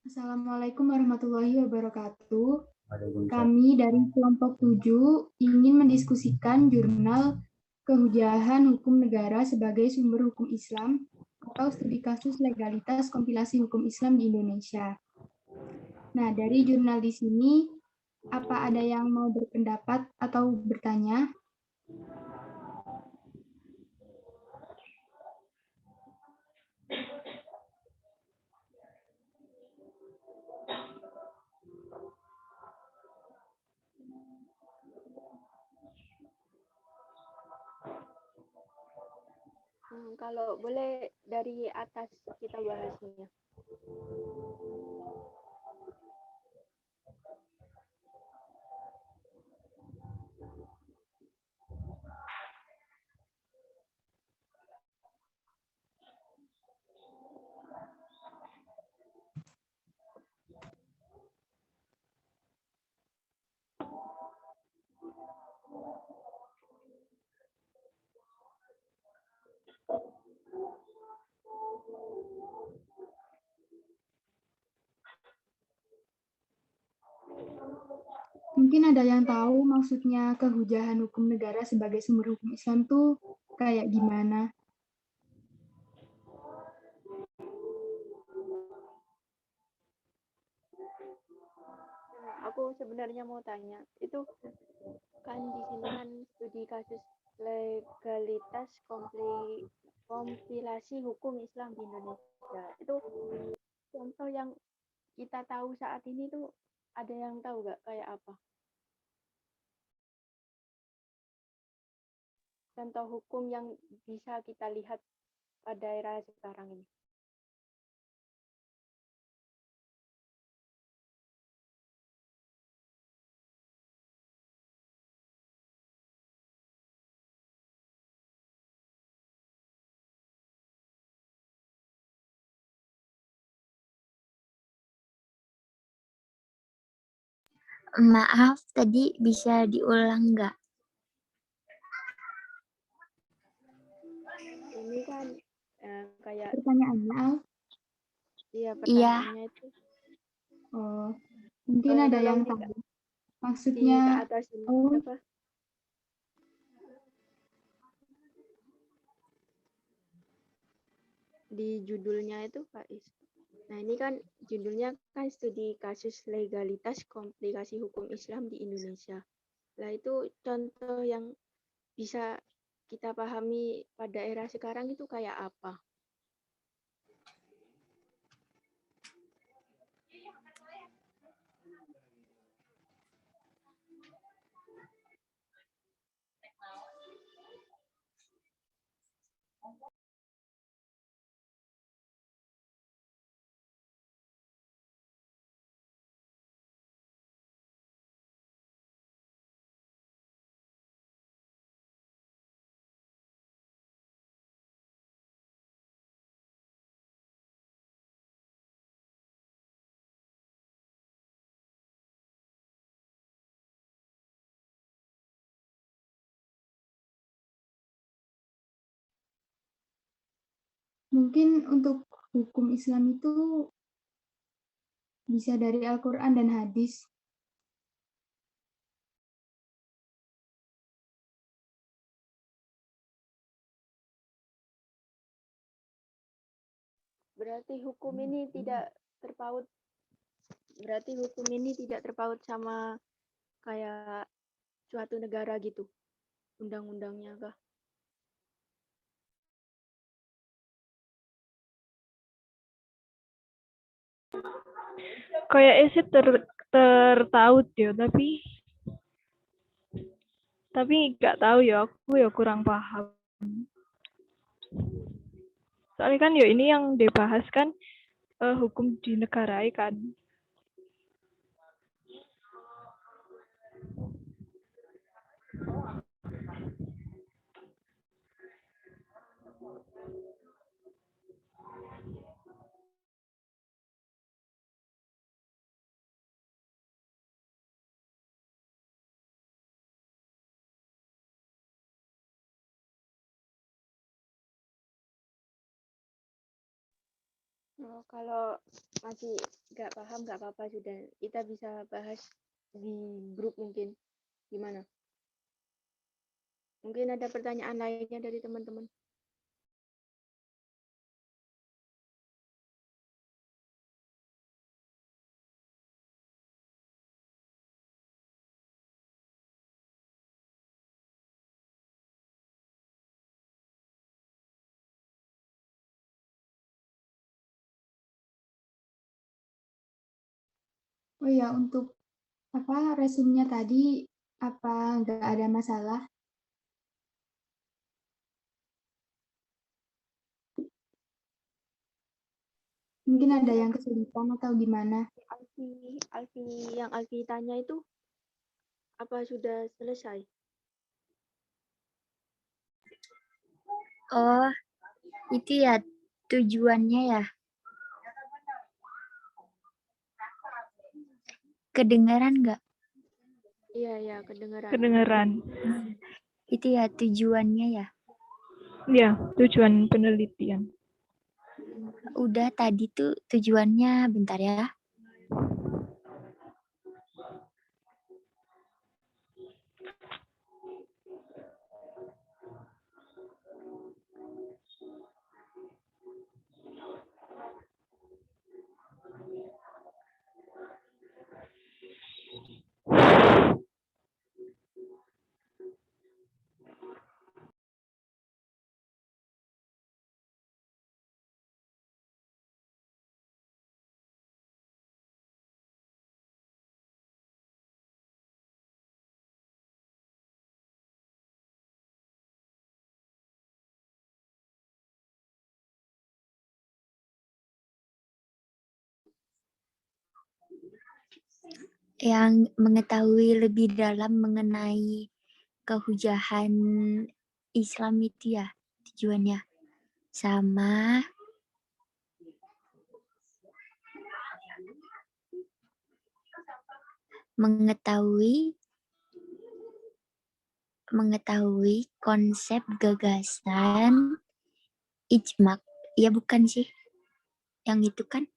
Assalamualaikum warahmatullahi wabarakatuh. Waalaikumsalam. Kami dari kelompok 7 ingin mendiskusikan jurnal Kehujahan Hukum Negara sebagai Sumber Hukum Islam atau studi kasus legalitas kompilasi hukum Islam di Indonesia. Nah, dari jurnal di sini, apa ada yang mau berpendapat atau bertanya? Kalau boleh dari atas kita bahasnya. Mungkin ada yang tahu maksudnya kehujahan hukum negara sebagai sumber hukum Islam tuh kayak gimana? Aku sebenarnya mau tanya, itu kan di sini kan studi kasus legalitas kompilasi hukum Islam di Indonesia. Itu contoh yang kita tahu saat ini tuh ada yang tahu nggak kayak apa? Contoh hukum yang bisa kita lihat pada era sekarang ini. Maaf, tadi bisa diulang nggak? Ini kan kayak Pertanyaannya, Al? iya Iya, pertanyaannya itu Oh, mungkin ada yang tolong tahu. di Maksudnya, atas ini oh, apa? Di judulnya itu Kak Is. Nah, ini kan judulnya kan studi kasus legalitas komplikasi hukum Islam di Indonesia. Nah, itu contoh yang bisa kita pahami pada era sekarang itu kayak apa? mungkin untuk hukum Islam itu bisa dari Al-Quran dan hadis. Berarti hukum ini tidak terpaut sama kayak suatu negara gitu, undang-undangnya kah? Kayaknya sih tertaut ya, tapi nggak tahu ya, aku ya kurang paham. Soalnya kan ya ini yang dibahas kan hukum di negara kan. Oh, kalau masih nggak paham nggak apa-apa, sudah kita bisa bahas di grup mungkin. Gimana? Mungkin ada pertanyaan lainnya dari teman-teman. Oh ya, untuk apa resumnya tadi, apa nggak ada masalah? Mungkin ada yang kesulitan atau gimana? Yang Alfi tanya itu apa sudah selesai? Oh, itu ya tujuannya ya. Kedengaran nggak? Iya, ya, kedengaran. Kedengeran. Itu ya tujuannya ya. Ya, tujuan penelitian. Udah tadi tuh tujuannya, bentar ya. Yang mengetahui lebih dalam mengenai kehujahan Islam itu ya tujuannya. Sama mengetahui konsep gagasan ijma. Ya bukan sih. Yang itu kan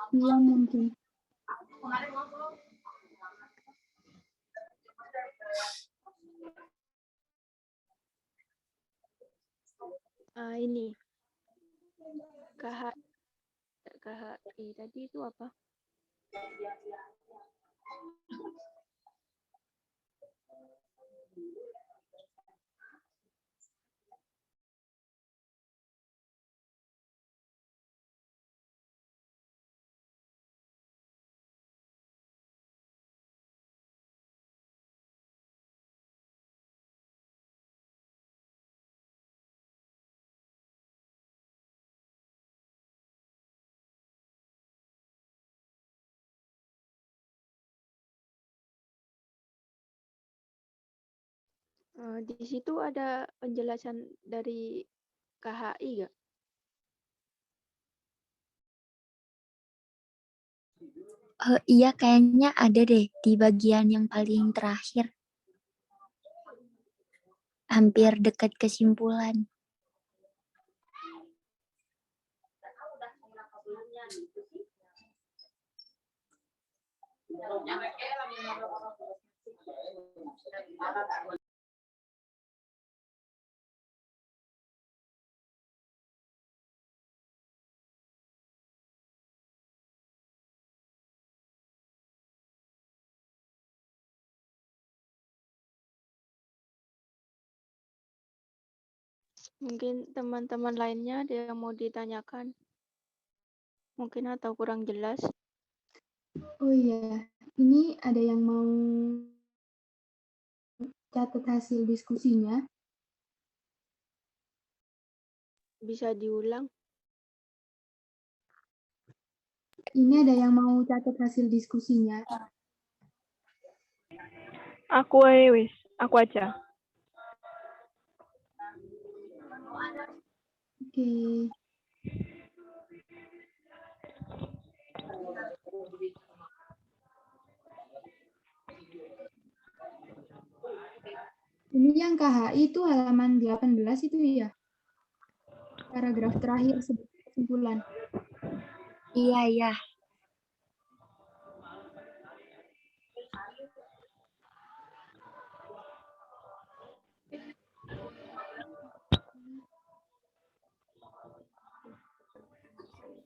Iya mungkin. Ini KHI tadi itu apa? Di situ ada penjelasan dari KHI nggak? iya kayaknya ada deh di bagian yang paling terakhir. Hampir dekat kesimpulan. Mungkin teman-teman lainnya ada yang mau ditanyakan? Mungkin atau kurang jelas? Oh iya, ini ada yang mau catat hasil diskusinya. Bisa diulang? Ini ada yang mau catat hasil diskusinya. Aku wis, aku aja. Oke. Ini yang KHI itu halaman 18 itu ya? paragraf terakhir sebagai kesimpulan. Iya, iya.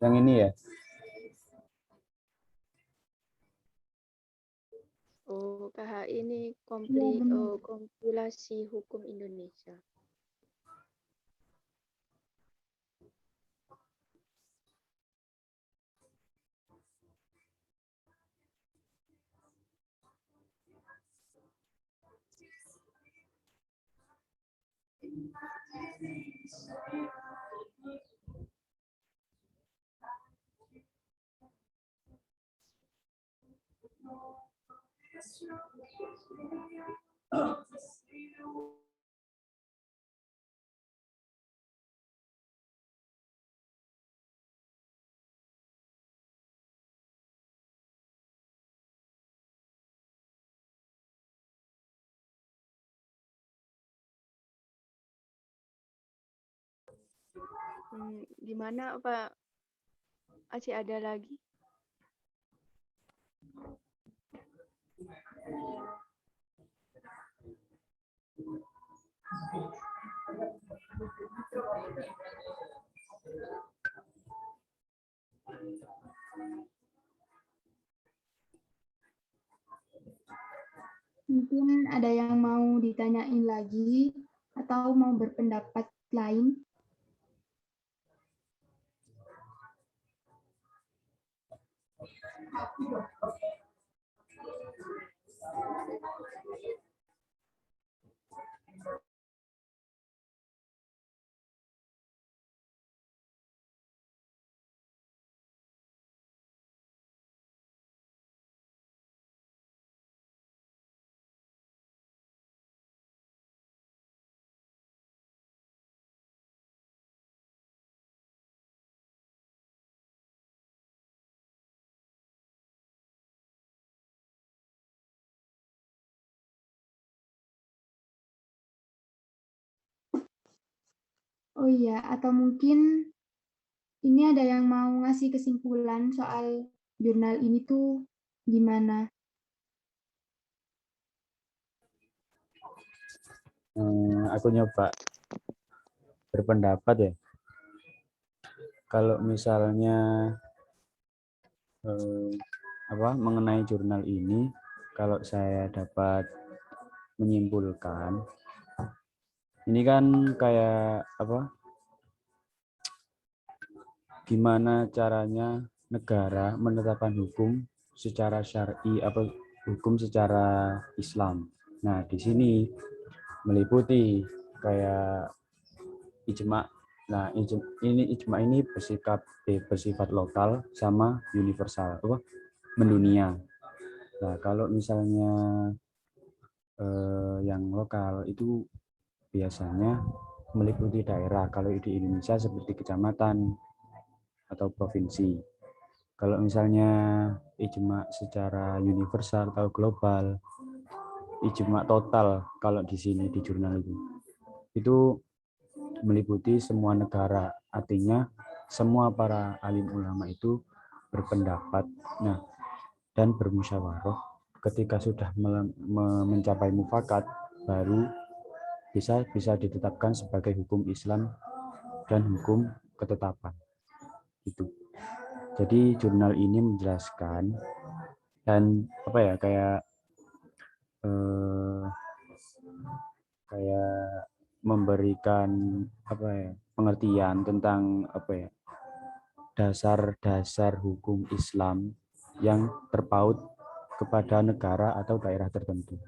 Yang ini ya. Oh, KH ini Iya, benar. kompilasi hukum Indonesia. Gimana Pak? Masih ada lagi? Mungkin ada yang mau ditanyain lagi atau mau berpendapat lain? Oh iya, atau mungkin ini ada yang mau ngasih kesimpulan soal jurnal ini tuh gimana? Aku nyoba berpendapat ya. Kalau misalnya mengenai jurnal ini, kalau saya dapat menyimpulkan, ini kan kayak gimana caranya negara menetapkan hukum secara syar'i atau hukum secara Islam. Nah, di sini meliputi kayak ijma. Nah, ijma ini bersifat lokal sama universal, mendunia. Nah, kalau misalnya yang lokal itu biasanya meliputi daerah. Kalau di Indonesia seperti kecamatan atau provinsi. Kalau misalnya ijma secara universal atau global, ijma total kalau di sini di jurnal itu meliputi semua negara. Artinya semua para alim ulama itu berpendapat, dan bermusyawarah. Ketika sudah mencapai mufakat, baru bisa ditetapkan sebagai hukum Islam dan hukum ketetapan. Itu. Jadi jurnal ini menjelaskan dan kayak memberikan pengertian tentang dasar-dasar hukum Islam yang terpaut kepada negara atau daerah tertentu.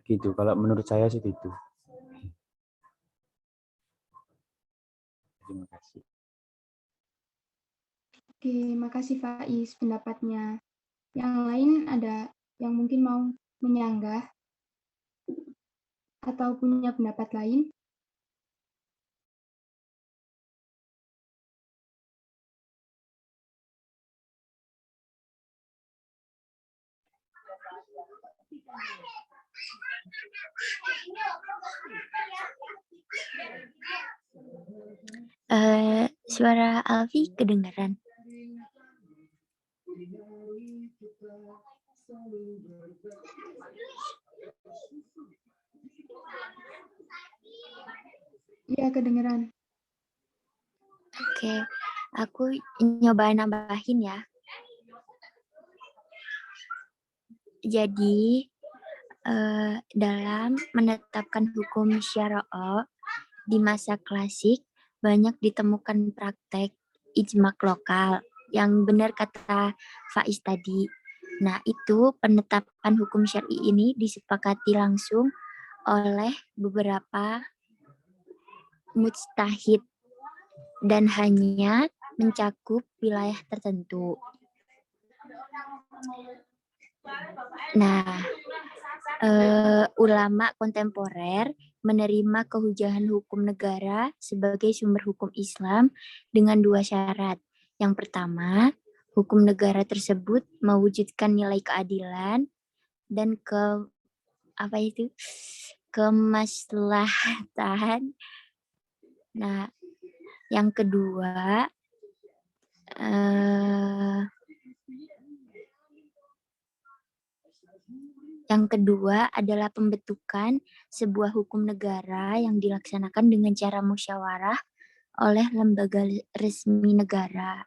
Gitu. Kalau menurut saya sih itu. Terima kasih. Oke, makasih Faiz pendapatnya. Yang lain ada yang mungkin mau menyanggah atau punya pendapat lain? Suara Alfi kedengaran. Iya, kedengeran. Oke, aku nyoba nambahin ya. Jadi, dalam menetapkan hukum syara'ah di masa klasik, banyak ditemukan praktek ijma lokal. Yang benar kata Faiz tadi. Nah, itu penetapan hukum syar'i ini disepakati langsung oleh beberapa mujtahid dan hanya mencakup wilayah tertentu. Nah, ulama kontemporer menerima kehujahan hukum negara sebagai sumber hukum Islam dengan 2 syarat. Yang pertama, hukum negara tersebut mewujudkan nilai keadilan dan kemaslahatan. Nah, yang kedua, adalah pembentukan sebuah hukum negara yang dilaksanakan dengan cara musyawarah oleh lembaga resmi negara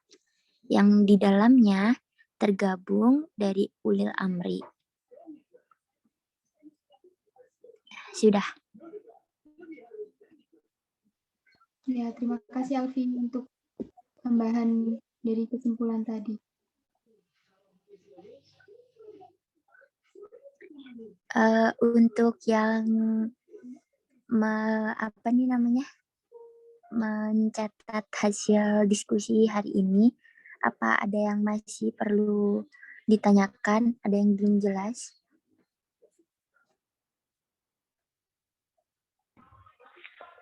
yang di dalamnya tergabung dari ulil amri. Sudah. Ya, terima kasih Alfi untuk tambahan dari kesimpulan tadi. Untuk yang mencatat hasil diskusi hari ini, apa ada yang masih perlu ditanyakan? Ada yang belum jelas?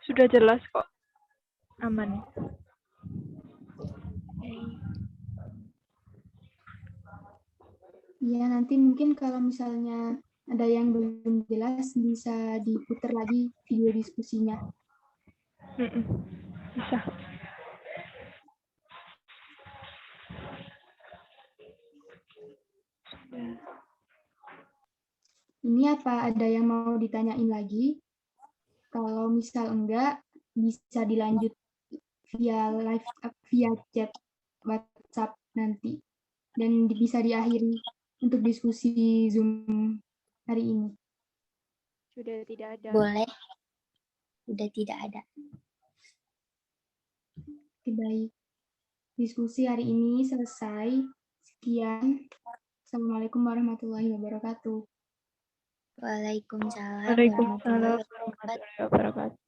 Sudah jelas kok. Aman. Ya, nanti mungkin kalau misalnya ada yang belum jelas bisa diputar lagi video diskusinya. Bisa. Ini apa ada yang mau ditanyain lagi? Kalau misal enggak, bisa dilanjut via live, via chat WhatsApp nanti. Dan bisa diakhiri untuk diskusi Zoom hari ini. Sudah tidak ada. Boleh. Sudah tidak ada. Oke, baik. Diskusi hari ini selesai. Sekian. Assalamualaikum warahmatullahi wabarakatuh. Waalaikumsalam Waalaikumsalam warahmatullahi warahmatullahi wabarakatuh.